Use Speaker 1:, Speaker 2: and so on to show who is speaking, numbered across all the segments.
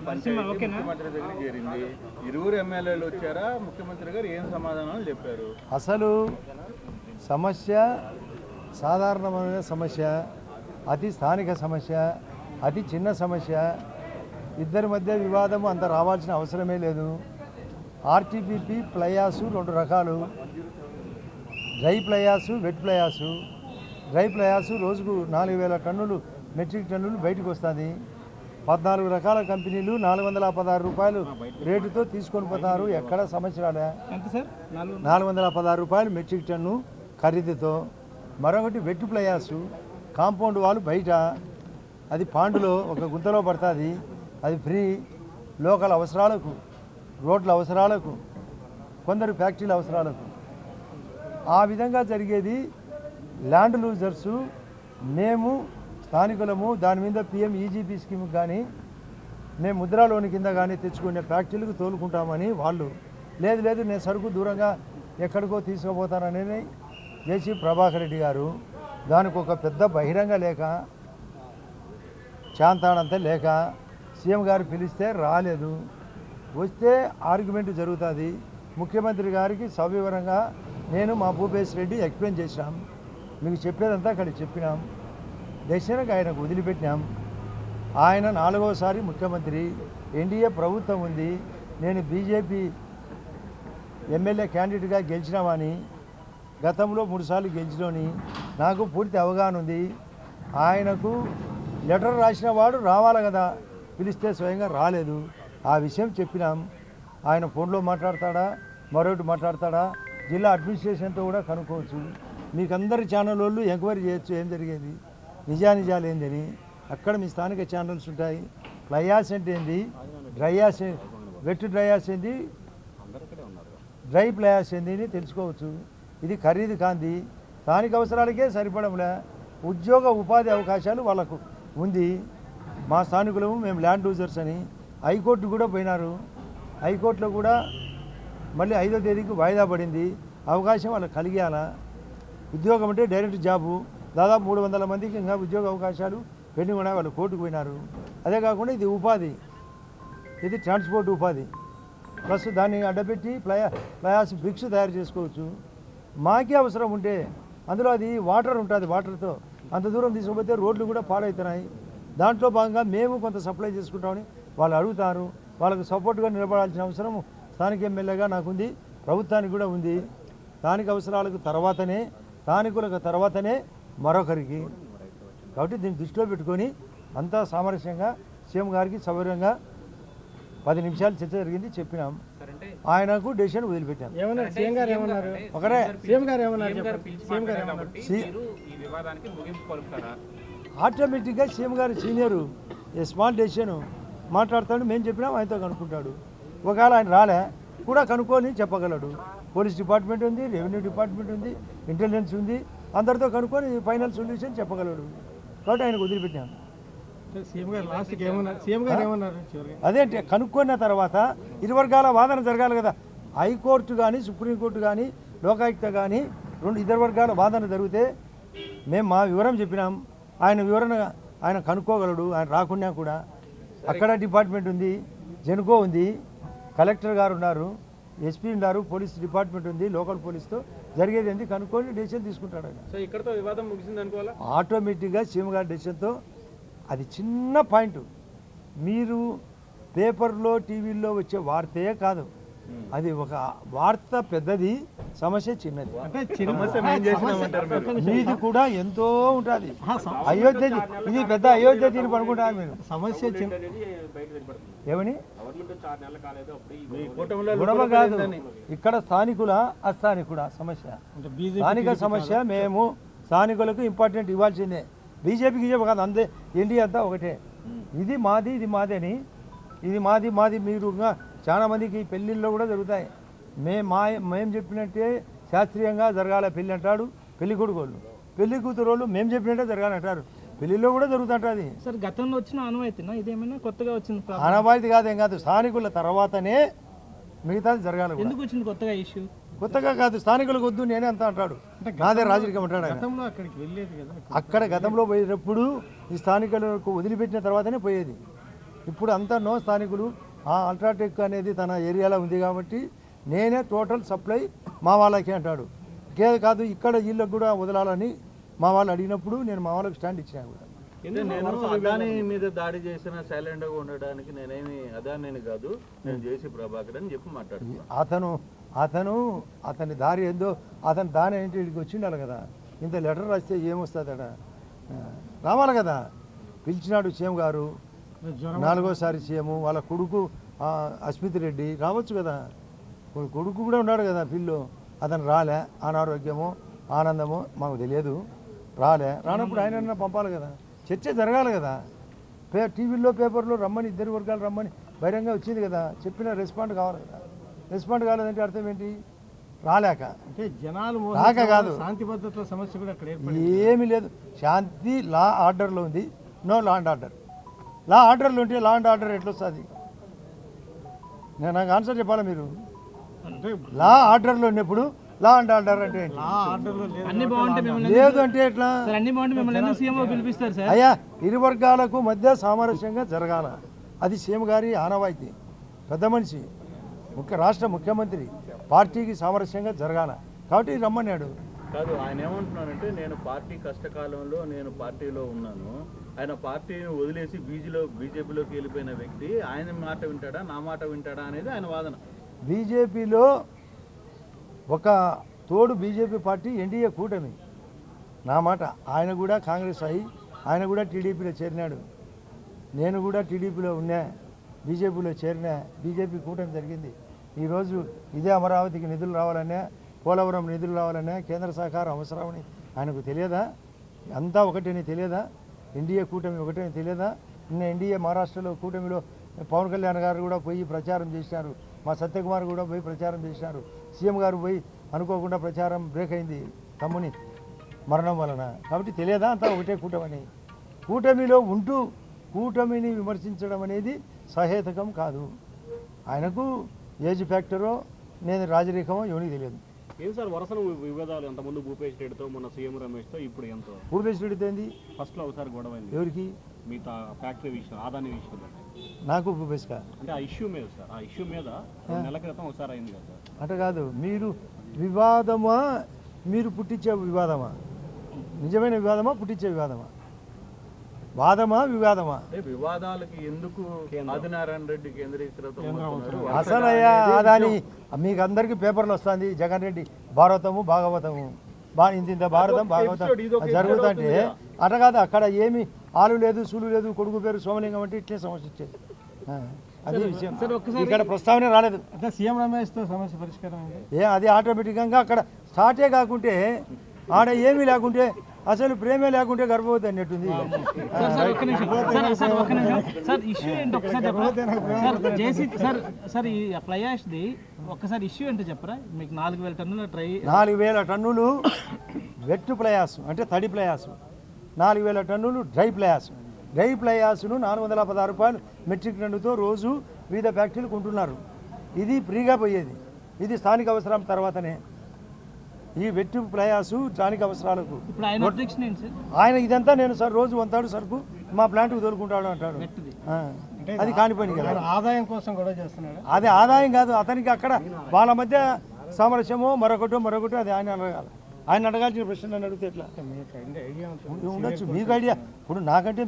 Speaker 1: భాగంగా ముఖ్యమంత్రి దగ్గర చేరింది. ఇరువురు ఎమ్మెల్యేలు వచ్చారా, ముఖ్యమంత్రి గారు ఏం సమాధానాలు చెప్పారు?
Speaker 2: అసలు సమస్య సాధారణమైన సమస్య, అతి స్థానిక సమస్య, అతి చిన్న సమస్య. ఇద్దరి మధ్య వివాదము అంత రావాల్సిన అవసరమే లేదు. ఆర్టీపీపీ ప్లయాసు రెండు రకాలు, డ్రై ప్లయాసు, వెట్ ప్లయాసు. డ్రై ప్లయాసు రోజుకు 4000 టన్నులు మెట్రిక్ టన్నులు బయటకు వస్తుంది. 14 రకాల కంపెనీలు 416 రూపాయలు రేటుతో తీసుకొని పోతారు. ఎక్కడ సమస్య రాలే. 416 రూపాయలు మెట్రిక్ టన్ను ఖరీదుతో. మరొకటి వెట్ ప్లయాసు, కాంపౌండ్ వాళ్ళు బయట, అది పాండులో ఒక గుంతలో పడుతుంది. అది ఫ్రీ, లోకల్ అవసరాలకు, రోడ్ల అవసరాలకు, కొందరు ఫ్యాక్టరీల అవసరాలకు. ఆ విధంగా జరిగేది. ల్యాండ్ లూజర్సు మేము స్థానికులము. దాని మీద పిఎం ఈజీపీ స్కీమ్ కానీ మేము ముద్రా లోన్ కింద కానీ తెచ్చుకునే ఫ్యాక్టరీలకు తోలుకుంటామని వాళ్ళు. లేదు లేదు నేను సరుకు దూరంగా ఎక్కడికో తీసుకుపోతానని జేసీ ప్రభాకర్ రెడ్డి గారు. దానికి ఒక పెద్ద బహిరంగ లేఖ, శాంతాడంతా లేఖ. సీఎం గారు పిలిస్తే రాలేదు. వస్తే ఆర్గ్యుమెంట్ జరుగుతుంది. ముఖ్యమంత్రి గారికి సవివరంగా నేను మా భూపేశ్ రెడ్డి ఎక్స్ప్లెయిన్ చేసినాం. మీకు చెప్పేదంతా అక్కడ చెప్పినాం. దర్శనకు ఆయనకు వదిలిపెట్టినాం. ఆయన 4వసారి ముఖ్యమంత్రి. ఎన్డీఏ ప్రభుత్వం ఉంది. నేను బీజేపీ ఎమ్మెల్యే క్యాండిడేట్గా గెలిచినామని, గతంలో 3 సార్లు గెలిచినోని నాకు పూర్తి అవగాహన ఉంది. ఆయనకు లెటర్ రాసిన వాడు రావాలి కదా, పిలిస్తే స్వయంగా రాలేదు. ఆ విషయం చెప్పినాం. ఆయన ఫోన్లో మాట్లాడతాడా, మరొకటి మాట్లాడతాడా, జిల్లా అడ్మినిస్ట్రేషన్తో కూడా కనుక్కోవచ్చు. మీకు అందరి ఛానల్ వాళ్ళు ఎంక్వైరీ చేయొచ్చు ఏం జరిగేది, నిజానిజాలు ఏందని. అక్కడ మీ స్థానిక ఛానల్స్ ఉంటాయి. ఫ్లైయాస్ అంటే ఏంది, డ్రైయాస్, వెట్ డ్రైయాస్ ఏంది, డ్రై ప్లయాస్ ఏంది అని తెలుసుకోవచ్చు. ఇది ఖరీదు కాంది, స్థానిక అవసరాలకే సరిపడంలే. ఉద్యోగ ఉపాధి అవకాశాలు వాళ్ళకు ఉంది. మా స్థానికులము మేము ల్యాండ్ లూజర్స్ అని హైకోర్టు కూడా పోయినారు. హైకోర్టులో కూడా మళ్ళీ 5వ తేదీకి వాయిదా పడింది. అవకాశం వాళ్ళకి కలిగేయాలా. ఉద్యోగం అంటే డైరెక్ట్ జాబు. దాదాపు 300 మందికి ఇంకా ఉద్యోగ అవకాశాలు పెండింగ్ ఉన్నాయి. వాళ్ళు కోర్టుకు పోయినారు. అదే కాకుండా ఇది ఉపాధి, ఇది ట్రాన్స్పోర్ట్ ఉపాధి. ప్లస్ దాన్ని అడ్డపెట్టి ప్లయాస్ బ్రిక్స్ తయారు చేసుకోవచ్చు. మాకే అవసరం ఉంటే అందులో అది వాటర్ ఉంటుంది. వాటర్తో అంత దూరం తీసుకుపోతే రోడ్లు కూడా పాడవుతున్నాయి. దాంట్లో భాగంగా మేము కొంత సప్లై చేసుకుంటామని వాళ్ళు అడుగుతారు. వాళ్ళకు సపోర్ట్గా నిలబడాల్సిన అవసరం స్థానిక ఎమ్మెల్యేగా నాకుంది, ప్రభుత్వానికి కూడా ఉంది. స్థానిక అవసరాలకు తర్వాతనే, స్థానికులకు తర్వాతనే మరొకరికి. కాబట్టి దీన్ని దృష్టిలో పెట్టుకొని అంతా సామరస్యంగా సీఎం గారికి సౌకర్యంగా 10 నిమిషాలు చర్చ జరిగింది, చెప్పినాం. ఆయనకు డెసిషన్ వదిలిపెట్టాం. ఒకరే ఆటోమేటిక్గా సీఎం గారు సీనియరు, ఏ స్మాల్ డెసిషన్ మాట్లాడతాడు. మేము చెప్పినాం, ఆయనతో కనుక్కుంటాడు. ఒకవేళ ఆయన రాలే కూడా కనుక్కొని చెప్పగలడు. పోలీస్ డిపార్ట్మెంట్ ఉంది, రెవెన్యూ డిపార్ట్మెంట్ ఉంది, ఇంటెలిజెన్స్ ఉంది. అందరితో కనుక్కొని ఫైనల్ సొల్యూషన్ చెప్పగలడు. కాబట్టి ఆయనకు వదిలిపెట్టాం. అదేంటి కనుక్కున్న తర్వాత ఇరు వర్గాల వాదన జరగాలి కదా. హైకోర్టు కానీ, సుప్రీంకోర్టు కానీ, లోకాయుక్త కానీ ఇద్దరు వర్గాల వాదన జరిగితే మేము మా వివరం చెప్పినాం. ఆయన వివరణ ఆయన కనుక్కోగలడు. ఆయన రాకున్నా కూడా అక్కడ డిపార్ట్మెంట్ ఉంది, జెన్కో ఉంది, కలెక్టర్ గారు ఉన్నారు, ఎస్పీ ఉన్నారు, పోలీస్ డిపార్ట్మెంట్ ఉంది, లోకల్ పోలీస్తో జరిగేది ఏంది కనుక్కొని డెసిషన్ తీసుకుంటాడు ఆయన.
Speaker 1: సో ఇక్కడతో వివాదం ముగిసింది అనుకోవాలా.
Speaker 2: ఆటోమేటిక్గా సీఎం గారి డెసిషన్తో. అది చిన్న పాయింట్. మీరు పేపర్లో టీవీల్లో వచ్చే వార్తే కాదు, అది ఒక వార్త పెద్దది, సమస్య చిన్నది. మీది కూడా ఎంతో ఉంటుంది. అయోధ్య ఇది పెద్ద అయోధ్య తీరు పడుకుంటారు మీరు. సమస్య ఏమని గొడవ కాదు, ఇక్కడ స్థానికుల అస్థానికుల సమస్య, స్థానిక సమస్య. మేము స్థానికులకు ఇంపార్టెంట్ ఇవ్వాల్సిందే. బీజేపీకి కాదు, అంతే ఎన్డీ అంతా ఒకటే. ఇది మాది, ఇది మాది అని, ఇది మాది మాది. మీరు చాలా మందికి పెళ్ళిళ్ళు కూడా జరుగుతాయి. మేము చెప్పినట్టే శాస్త్రీయంగా జరగాల పెళ్ళి అంటాడు పెళ్లి కొడుకోళ్ళు, పెళ్లి కూతురు వాళ్ళు మేము చెప్పినట్టే జరగాలంటారు. పెళ్లిలో కూడా జరుగుతుంటుంది.
Speaker 3: సార్ గతంలో వచ్చిన ఆనవాయితీనా ఇదేమైనా కొత్తగా వచ్చింది?
Speaker 2: ఆనవాయితీ కాదేం కాదు, స్థానికుల తర్వాతనే మిగతాది జరగాలి.
Speaker 3: ఎందుకు వచ్చింది కొత్తగా ఇష్యూ?
Speaker 2: కొత్తగా కాదు, స్థానికులకు వద్దు నేనే అంతా అంటాడు. నాదే రాజకీయం అంటాడు. అక్కడ గతంలో పోయేటప్పుడు ఈ స్థానికులకు వదిలిపెట్టిన తర్వాతనే పోయేది. ఇప్పుడు అంతా నో స్థానికులు. ఆ అల్ట్రాటెక్ అనేది తన ఏరియాలో ఉంది కాబట్టి నేనే టోటల్ సప్లై మా వాళ్ళకి అంటాడు. కాదు ఇక్కడ వీళ్ళకి కూడా వదలాలని మా వాళ్ళు అడిగినప్పుడు నేను మా వాళ్ళకి స్టాండ్ ఇచ్చాను కూడా.
Speaker 1: నేను అదాని మీద దాడి చేసిన సైలెంట్గా ఉండడానికి నేనేమి అదాని కాదు, నేను జేసీ ప్రభాకర్ అని చెప్పి మాట్లాడుతున్నాను.
Speaker 2: అతని దారి ఏందో అతని దాని ఏంటి ఇక్కడికి వచ్చిండాలి కదా. ఇంత లెటర్ రాస్తే ఏమొస్తుందట, రావాలి కదా. పిలిచినాడు సీఎం గారు, 4వ సీఎం, వాళ్ళ కొడుకు అస్మిత్ రెడ్డి రావచ్చు కదా. కొడుకు కూడా ఉన్నాడు కదా పిల్లు, అతను రాలే. అనారోగ్యమో ఆనందమో మాకు తెలియదు, రానప్పుడు ఆయన పంపాలి కదా, చర్చ జరగాలి కదా. టీవీల్లో పేపర్లో రమ్మని, ఇద్దరు వర్గాలు రమ్మని బహిరంగ వచ్చింది కదా, చెప్పిన రెస్పాండ్ కావాలి కదా. రెస్పాండ్ కాలేదంటే అర్థం ఏంటి, రాలేక
Speaker 3: అంటే జనాలు
Speaker 2: రాక కాదు,
Speaker 3: శాంతి భద్రతల సమస్య కూడా అక్కడ
Speaker 2: ఏమీ లేదు. శాంతి లా ఆర్డర్లో ఉంది, నో లా అండ్ ఆర్డర్. లా ఆర్డర్లో ఉంటే లా అండ్ ఆర్డర్ ఎట్లా వస్తుంది? నేను నాకు ఆన్సర్ చెప్పాలా మీరు? లా ఆర్డర్లో ఉన్నప్పుడు లా అండ్ ఆర్డర్ అంటే
Speaker 3: అన్ని బాగుంటాయి
Speaker 2: లేదు అంటే ఎట్లా?
Speaker 3: అన్ని బాగుంటే మిమ్మల్ని సీఎం పిలిపిస్తారు సార్.
Speaker 2: అయ్యా, ఇరు వర్గాలకు మధ్య సామరస్యంగా జరగాల, అది సీఎం గారి ఆనవాయితీ. పెద్ద మనిషి, రాష్ట్ర ముఖ్యమంత్రి, పార్టీకి సామరస్యంగా జరగాల కాబట్టి రమ్మన్నాడు.
Speaker 1: కాదు, ఆయన ఏమంటున్నానంటే నేను పార్టీ కష్టకాలంలో నేను పార్టీలో ఉన్నాను, ఆయన పార్టీని వదిలేసి బీజేపీలోకి వెళ్ళిపోయిన వ్యక్తి, ఆయన మాట వింటాడా నా మాట వింటాడా అనేది ఆయన వాదన.
Speaker 2: బీజేపీలో ఒక తోడు బీజేపీ పార్టీ ఎన్డీఏ కూటమి. నా మాట, ఆయన కూడా కాంగ్రెస్ అయ్యి ఆయన కూడా టీడీపీలో చేరినాడు, నేను కూడా టీడీపీలో ఉన్నా, బీజేపీలో చేరినా, బీజేపీ కూటమి జరిగింది. ఈరోజు ఇదే అమరావతికి నిధులు రావాలనే, పోలవరం నిధులు రావాలనే, కేంద్ర సహకారం అవసరమని ఆయనకు తెలియదా? అంతా ఒకటేని తెలియదా? ఎన్డీఏ కూటమి ఒకటేని తెలియదా? నిన్న ఎన్డీఏ మహారాష్ట్రలో కూటమిలో పవన్ కళ్యాణ్ గారు కూడా పోయి ప్రచారం చేశారు, మా సత్యకుమార్ కూడా పోయి ప్రచారం చేశారు, సీఎం గారు పోయి అనుకోకుండా ప్రచారం బ్రేక్ అయింది తమ్ముని మరణం వలన. కాబట్టి తెలియదా అంతా ఒకటే కూటమని? కూటమిలో ఉంటూ కూటమిని విమర్శించడం అనేది సహేతుకం కాదు. ఆయనకు ఏజ్ ఫ్యాక్టరో నేను రాజరేఖమో ఎవరికి తెలియదు.
Speaker 4: ఏం సార్ వరుసలు వివాదాలు, అంతకుముందు భూపేష్ రెడ్డితో, మొన్న సీఎం రమేష్తో, ఇప్పుడు ఎంతో?
Speaker 2: భూపేష్ రెడ్డితో ఏంది?
Speaker 4: ఫస్ట్లో ఒకసారి గొడవ అయింది.
Speaker 2: ఎవరికి?
Speaker 4: మిగతా ఫ్యాక్టరీ విషయం, ఆదాని విషయంలో.
Speaker 2: నాకు భూపేష్గా
Speaker 4: అంటే ఆ ఇష్యూ మీద సార్, ఆ ఇష్యూ మీద నెల క్రితం ఒకసారి అయింది కదా సార్.
Speaker 2: అంటే కాదు, మీరు వివాదమా, మీరు పుట్టించే వివాదమా? నిజమైన వివాదమా, పుట్టించే వివాదమా? వాదమా వివాదమా?
Speaker 1: వివాదాలకి ఎందుకు ఆదినారాయణ రెడ్డి కేంద్రీకృతం?
Speaker 2: అసలయ్యా అదాని మీకు అందరికీ పేపర్లు వస్తుంది, జగన్ రెడ్డి భారతము భాగవతము, ఇంత భారతం భాగవతం జరుగుతుంటే అట కాదు. అక్కడ ఏమి ఆలు లేదు, సూలు లేదు, కొడుకు పేరు సోమలింగం అంటే ఇట్లే సమస్య వచ్చేది. అది విషయం, ఇక్కడ ప్రస్తావన రాలేదు.
Speaker 3: సీఎం రమేష్తో సమస్య పరిష్కారం
Speaker 2: అది ఆటోమేటిక్గా అక్కడ స్టార్టే కాకుంటే, ఆడ ఏమీ లేకుంటే, అసలు ప్రేమే లేకుంటే గర్భవతి అన్నట్టుంది.
Speaker 3: సార్ ఇష్యూ ఏంటి ఒకసారి చెప్పరా? జేసీ సార్ ఈ ఫ్లై యాష్ది ఒక్కసారి ఇష్యూ ఏంటో చెప్పరా? మీకు 4,000 టన్నుల
Speaker 2: 4,000 టన్నులు వెట్టు ప్లయాసు అంటే తడి ప్లయాసు, 4,000 టన్నులు డ్రై ప్లయాసు. డ్రై ప్లయాసును 416 రూపాయలు మెట్రిక్ టన్నుతో రోజు వివిధ ఫ్యాక్టరీలు కొంటున్నారు. ఇది ఫ్రీగా పోయేది, ఇది స్థానిక అవసరం తర్వాతనే. ఈ వెట్టు ప్రయాసు స్థానిక అవసరాలకు. ఆయన ఇదంతా నేను సార్ రోజు వంతాడు సరుకు మా ప్లాంట్కి తోలుకుంటాడు అంటాడు. అది కానిపోయింది కదా,
Speaker 3: ఆదాయం కోసం కూడా చేస్తున్నాడు.
Speaker 2: అది ఆదాయం కాదు, అతనికి అక్కడ వాళ్ళ మధ్య సామరస్యమో మరొకటో అది ఆయన అడగాలి. ఆయన అడగాల్సిన ప్రశ్నలు అని అడిగితే ఎట్లా ఉండొచ్చు? మీకు ఐడియా ఇప్పుడు నాకంటే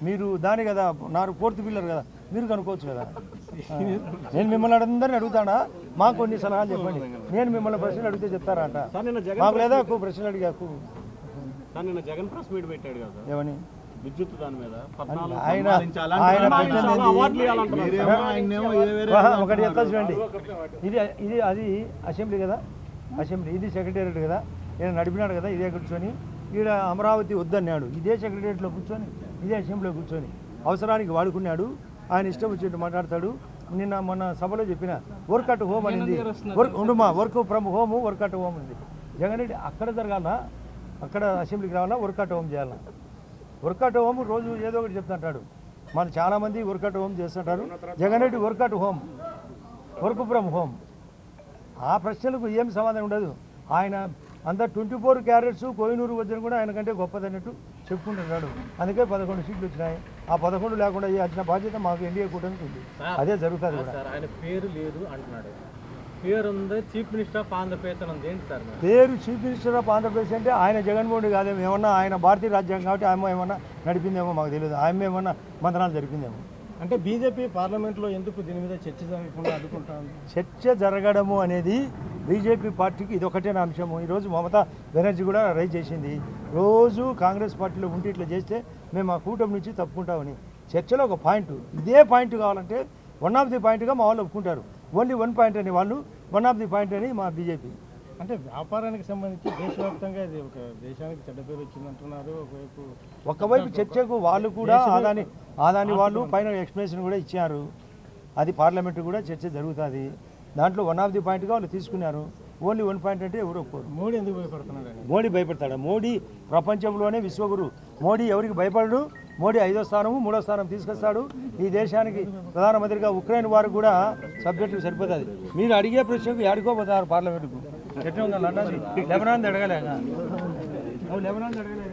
Speaker 2: మీరు దాని కదా, నా 4th పిల్లర్ కదా, మీరు కనుక్కోవచ్చు కదా. నేను మిమ్మల్ని అందరినీ అడుగుతాడా, మాకు కొన్ని సలహాలు చెప్పండి, నేను మిమ్మల్ని ప్రశ్నలు అడిగితే చెప్తారా అంట? మాకు లేదా ఎక్కువ ప్రశ్నలు అడిగాకు.
Speaker 4: జగన్ ప్రెస్ మీట్ పెట్టాడు కదా,
Speaker 2: ఏమని?
Speaker 4: విద్యుత్ దాని మీద
Speaker 2: ఒకటి చెప్తా చూడండి. ఇది అది అసెంబ్లీ కదా, అసెంబ్లీ ఇది సెక్రటేరియట్ కదా, ఈయన నడిపినాడు కదా, ఇదే కూర్చొని ఈడ అమరావతి వద్దన్నాడు, ఇదే సెక్రటేరియట్లో కూర్చొని, ఇదే అసెంబ్లీలో కూర్చొని అవసరానికి వాడుకున్నాడు. ఆయన ఇష్టం వచ్చినట్టు మాట్లాడతాడు. మొన్న సభలో చెప్పిన వర్క్ అట్ హోమ్ అనేది, work from home, work at home ఉంది. జగన్ రెడ్డి అక్కడ జరగాలనా, అక్కడ అసెంబ్లీకి రావాలా, వర్క్ అట్ హోమ్ చేయాలన్నా? వర్క్ అట్ హోమ్ రోజు ఏదో ఒకటి చెప్తుంటాడు. మన చాలామంది వర్క్ అట్ హోమ్ చేస్తుంటారు. Jagan Reddy work at home, work from home. ఆ ప్రశ్నలకు ఏం సమాధానం ఉండదు. ఆయన అంతా 24 క్యారెట్స్ కోహినూరు వజ్రం కూడా ఆయన కంటే గొప్పదన్నట్టు చెప్పుకుంటున్నాడు. అందుకే 11 సీట్లు వచ్చినాయి. ఆ 11 లేకుండా వచ్చిన బాధ్యత మాకు ఎన్డీఏ కూటమికి ఉంది. అదే జరుగుతుంది కూడా.
Speaker 5: సార్ ఆయన పేరు లేదు అంటున్నాడు. పేరు ఉంది చీఫ్ మినిస్టర్ ఆఫ్ ఆంధ్రప్రదేశ్ అని ఉంది. ఏంటి సార్ మరి?
Speaker 2: పేరు చీఫ్ మినిస్టర్ ఆఫ్ ఆంధ్రప్రదేశ్ అంటే ఆయన జగన్మోహన్ రెడ్డి కాదేమో, ఏమన్నా ఆయన భారతీయ రాజ్యాంగం కాబట్టి ఆయన ఏమన్నా నడిపిందేమో మాకు తెలియదు. ఆయన ఏమన్నా మంత్రాలు జరిపిందేమో.
Speaker 6: అంటే బీజేపీ పార్లమెంట్లో ఎందుకు దీని మీద చర్చ జరగకుండా అడ్డుకుంటా ఉంది?
Speaker 2: చర్చ జరగడము అనేది బీజేపీ పార్టీకి ఇది ఒకటే అంశము. ఈరోజు మమతా బెనర్జీ కూడా రైజ్ చేసింది. రోజు కాంగ్రెస్ పార్టీలో ఉంటే ఇట్లా చేస్తే మేము ఆ కూటమి నుంచి తప్పుకుంటామని. చర్చలో ఒక పాయింట్, ఇదే పాయింట్ కావాలంటే వన్ ఆఫ్ ది పాయింట్గా మా వాళ్ళు ఒప్పుకుంటారు. ఓన్లీ వన్ పాయింట్ అని వాళ్ళు, వన్ ఆఫ్ ది పాయింట్ అని మా బీజేపీ.
Speaker 6: అంటే వ్యాపారానికి సంబంధించి దేశవ్యాప్తంగా ఇది ఒక దేశానికి చెడ్డ పేరు వచ్చిందంటున్నారు.
Speaker 2: ఒకవైపు చర్చకు వాళ్ళు కూడా ఆదాని వాళ్ళు పైన ఎక్స్ప్లెనేషన్ కూడా ఇచ్చారు. అది పార్లమెంట్ కూడా చర్చ జరుగుతుంది. దాంట్లో వన్ ఆఫ్ ది పాయింట్గా వాళ్ళు తీసుకున్నారు. ఓన్లీ వన్ పాయింట్ అంటే ఎవరు ఒప్పుకోరు.
Speaker 6: మోడీ ఎందుకు భయపడుతున్నాడు?
Speaker 2: మోడీ భయపడతాడు. మోడీ ప్రపంచంలోనే విశ్వగురు. మోడీ ఎవరికి భయపడడు. మోడీ 5వ స్థానము 3వ స్థానం తీసుకొస్తాడు. ఈ దేశానికి ప్రధానమంత్రిగా ఉక్రెయిన్ వారికి కూడా సబ్జెక్టు సరిపోతుంది. మీరు అడిగే ప్రశ్నకు ఆడుకోపోతారు పార్లమెంటుకు. ఎట్లా ఉందా లండన్? లెబనాన్ అడగలేక నువ్వు లెబనాన్ అడగలేదు.